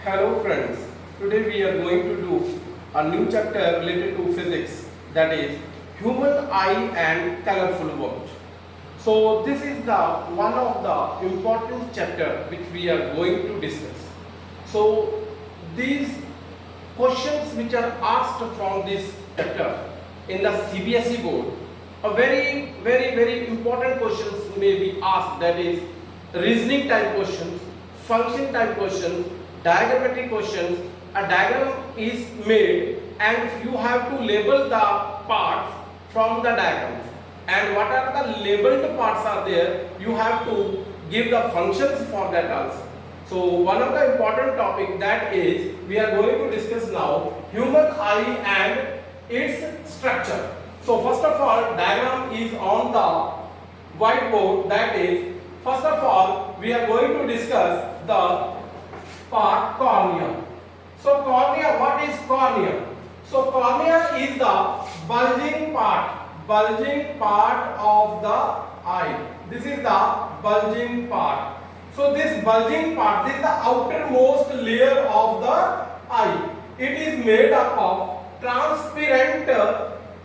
Hello friends, today we are going to do a new chapter related to physics, that is human eye and colorful world. So this is the one of the important chapter which we are going to discuss. So these questions which are asked from this chapter in the CBSE board, a very important questions may be asked, that is reasoning type questions, function type questions, diagrammatic questions. A diagram is made and you have to label the parts from the diagrams, and what are the labeled parts are there, you have to give the functions for that also. So one of the important topic, that is we are going to discuss now human eye and its structure. So first of all, diagram is on the whiteboard, that is first of all we are going to discuss the part cornea. So cornea, what is cornea? So cornea is the bulging part of the eye. This is the bulging part. So this bulging part, this is the outermost layer of the eye. It is made up of transparent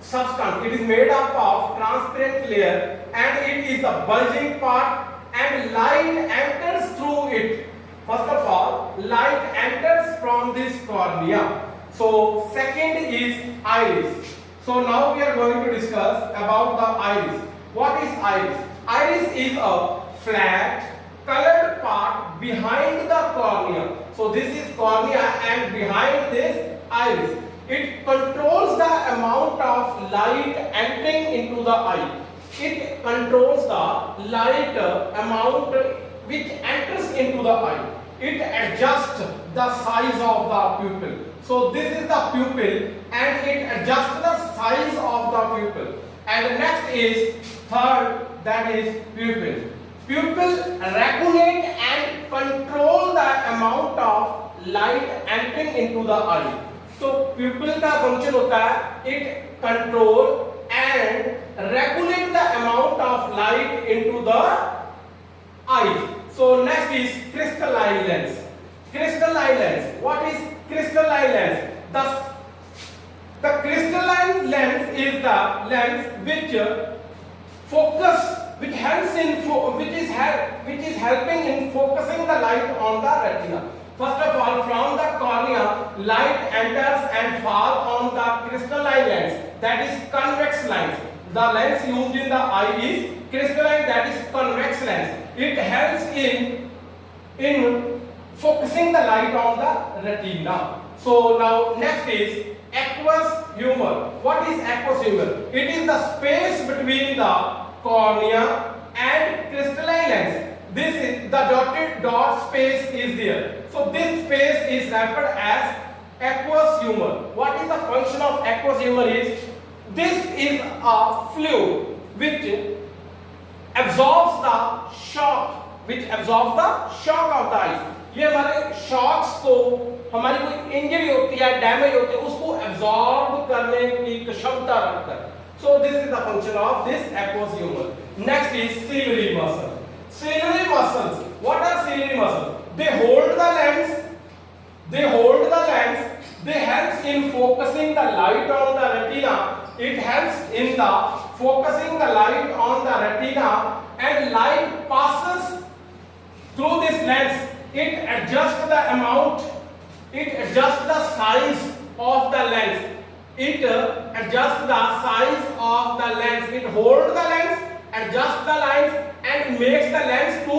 substance. It is made up of transparent layer and it is the bulging part, and light enters through it. First of all, light enters from this cornea. So second is iris. So now we are going to discuss about the iris. What is iris? Iris is a flat colored part behind the cornea. So this is cornea and behind this iris. It controls the amount of light entering into the eye. It controls the light amount which enters into the eye. It adjusts the size of the pupil. So this is the pupil and it adjusts the size of the pupil. And next is third, that is pupil. Pupil regulate and control the amount of light entering into the eye. So pupil का function होता है, it control and regulate the amount of light into the eye. So next is crystalline lens. Crystalline lens. What is crystalline lens? The crystalline lens is the lens which is helping in focusing the light on the retina. First of all, from the cornea, light enters and fall on the crystalline lens, that is convex lens. The lens used in the eye is crystalline, that is convex lens. It helps in focusing the light on the retina. So now next is aqueous humor. What is aqueous humor? It is the space between the cornea and crystalline lens. This is the dotted dot space is there. So this space is referred as aqueous humor. What is the function of aqueous humor is, this is a fluid which absorbs the shock, of the eyes. ये हमारे shocks को, हमारी कोई injury होती है, damage होती है, उसको एब्जॉर्ब करने की क्षमता रखता है. So this is the function of this aqueous humor. Next is ciliary muscle. Ciliary muscles. What are ciliary muscles? They hold the lens. They help in focusing the light on the retina. It helps in the focusing the light on the retina, and light passes through this lens. It adjusts the amount, it adjusts the size of the lens. It adjusts the size of the lens. It holds the lens, adjusts the lens, and makes the lens to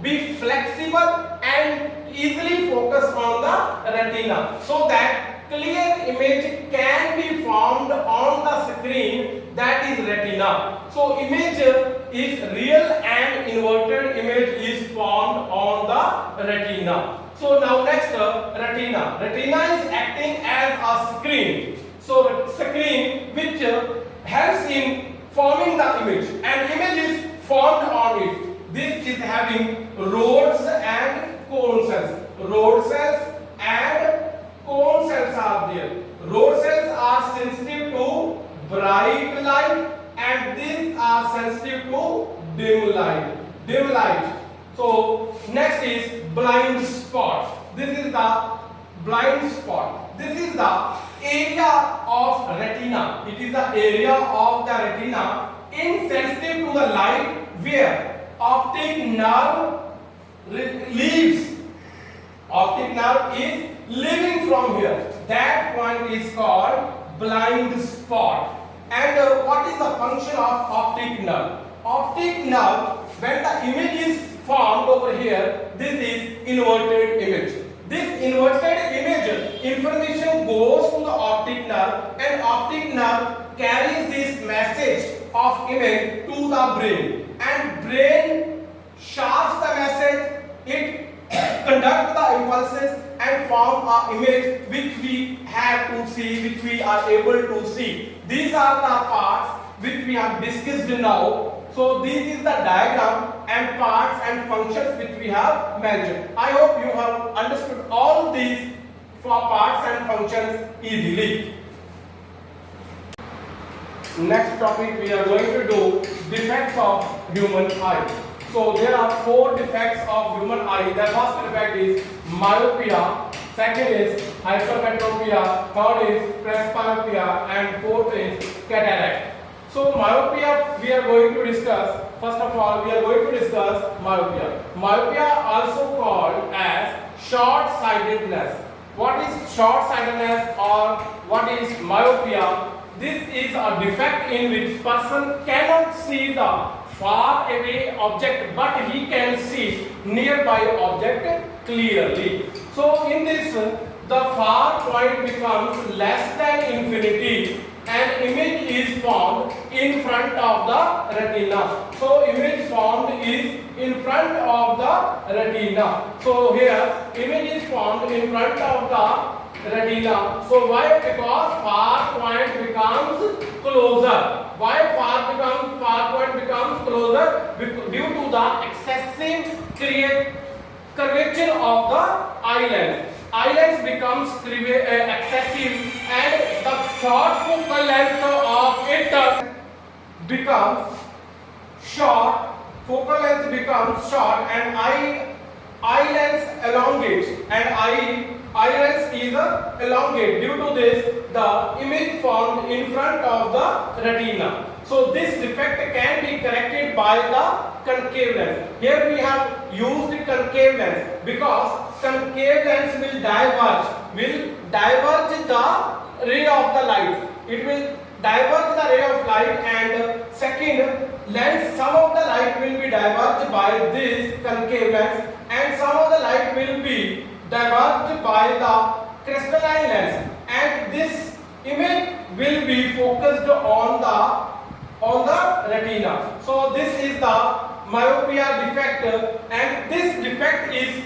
be flexible and easily focus on the retina, so that clear image can be formed on the screen, that is retina. So image is real and inverted image is formed on the retina. So now next, retina. Retina is acting as a screen. So screen which helps in forming the image, and image is formed on it. This is having rods and cone cells. Rod cells and cone cells are there. Rod cells are sensitive to bright light and these are sensitive to dim light. So next is blind spot. This is the blind spot. This is the area of retina. It is the area of the retina insensitive to the light where optic nerve leaves. Optic nerve is leaving from here. That point is called blind spot. And what is the function of optic nerve? Optic nerve, when the image is formed over here, this is inverted image. This inverted image information goes to the optic nerve, and optic nerve carries this message of image to the brain, and brain sharps the message. It conduct the impulses and form an image which we have to see, which we are able to see. These are the parts which we have discussed now. So this is the diagram and parts and functions which we have mentioned. I hope you have understood all these parts and functions easily. Next topic we are going to do defects of human eye. So there are 4 defects of human eye. The first defect is myopia, second is hypermetropia, third is presbyopia, and fourth is cataract. So myopia we are going to discuss. First of all, we are going to discuss myopia. Myopia also called as short-sightedness. What is short-sightedness or what is myopia? This is a defect in which person cannot see the far away object, but he can see nearby object clearly. So in this, the far point becomes less than infinity, and image is formed in front of the retina. So image formed is in front of the retina. So here image is formed in front of the retina. So why? Because far point becomes closer. Why far point becomes closer? Due to the excessive curvature of the eye lens. Eye lens becomes excessive, and the short focal length of it becomes short. Focal length becomes short, and eye lens elongates, and eye lens is elongate. Due to this, the image formed in front of the retina. So this defect can be corrected by the concave lens. Here we have used the concave lens because concave lens will diverge the ray of the light. It will diverge the ray of light, and second lens, some of the light will be diverged by this concave lens, and some of the light will be diverged by the crystalline lens, and this image will be focused on the retina. So this is the myopia defect, and this defect is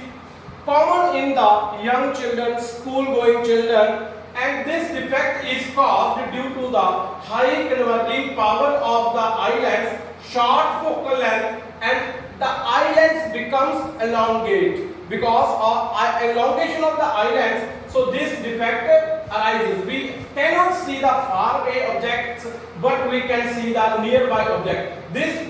common in the young children, school going children, and this defect is caused due to the high converging power of the eye lens, short focal length, and the eye lens becomes elongate. Because of elongation of the eye lens, so this defect arises. We cannot see the far away objects, but we can see the nearby object. This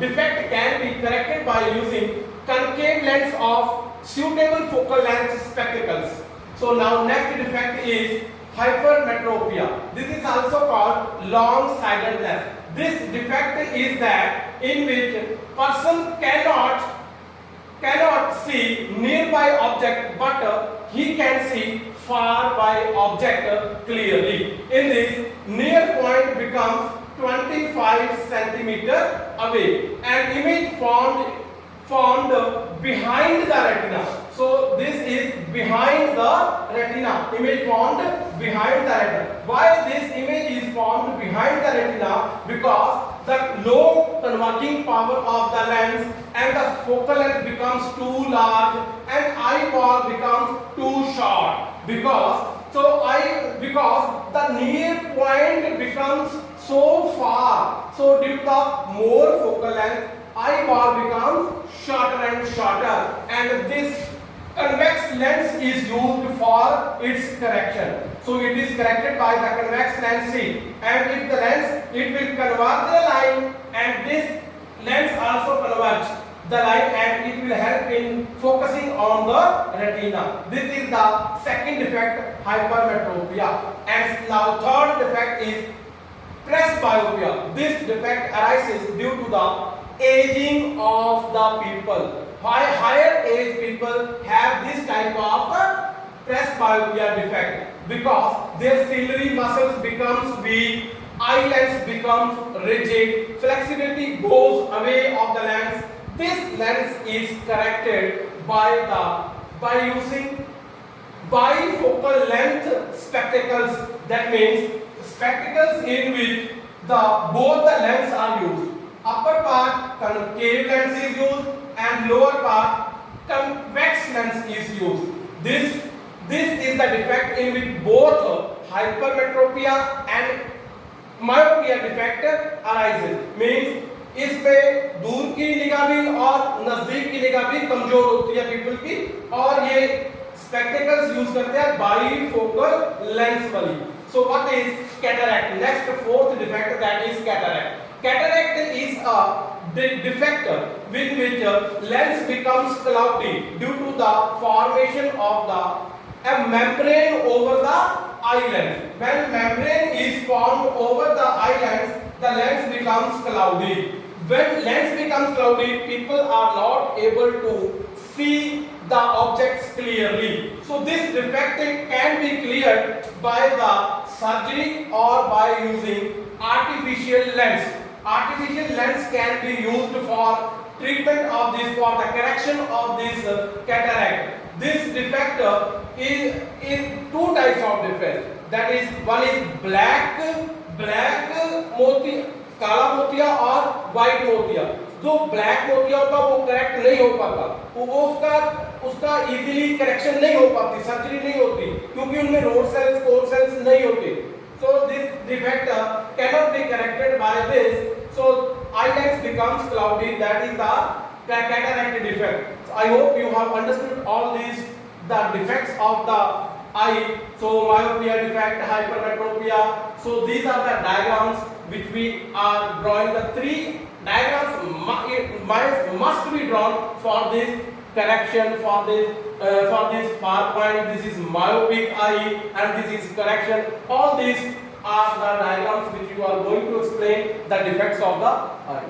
defect can be corrected by using concave lens of suitable focal length spectacles. So now next defect is hypermetropia. This is also called long-sightedness. This defect is that in which person cannot see nearby object, but he can see far by object clearly. In this, near point becomes 25 centimeter away, and image formed behind the retina. So this is behind the retina. Image formed behind the retina. Why this image is formed behind the retina? Because the low converging power of the lens and the focal length becomes too large, and eyeball becomes too short. Because the near point becomes so far. So due to the more focal length, eyeball becomes shorter and shorter, and this convex lens is used for its correction. So it is corrected by the convex lens C, and if the lens, it will converge the line, and this lens also converge. the light and it will help in focusing on the retina. This is the second defect, hypermetropia. And now third defect is presbyopia. This defect arises due to the aging of the people. Higher age people have this type of presbyopia defect because their ciliary muscles becomes weak, eyelids becomes rigid, flexibility goes away of the lens. This lens is corrected by using bifocal length spectacles. That means spectacles in which both the lens are used. Upper part concave lens is used and lower part convex lens is used. This is the defect in which both hypermetropia and myopia defect arises. Means इसमें दूर की निगाह भी और नजदीक की निगाह भी कमजोर होती है पीपल की, और ये स्पेक्टेकल्स यूज करते हैं बाईफोकल लेंस वाली. So what is cataract? Next, fourth defect, that is cataract. Cataract is a defect with which lens becomes cloudy due to the formation of a membrane over the eye lens. When membrane is formed over the eye lens, the lens becomes cloudy. When lens becomes cloudy, people are not able to see the objects clearly. So this defect can be cleared by the surgery or by using artificial lens. Artificial lens can be used for treatment of this, for the correction of this cataract. This defect is two types of defect. That is, one is black मोती, काला मोतिया और white मोतिया. जो black मोतिया होता है वो करेक्ट नहीं हो पाता, वो उसका इजीली करेक्शन नहीं हो पाती, सर्जरी नहीं होती क्योंकि उनमें रोड सेल्स कोर सेल्स नहीं होते. So this defect cannot be corrected by this. So eyelids becomes cloudy. That is the cataract defect. So I hope you have understood all these the defects of the eye. So myopia defect, hypermetropia. So these are the diagrams which we are drawing. The three diagrams must be drawn for this correction, for this far point. This is myopic eye and this is correction. All these are the diagrams which you are going to explain the defects of the eye.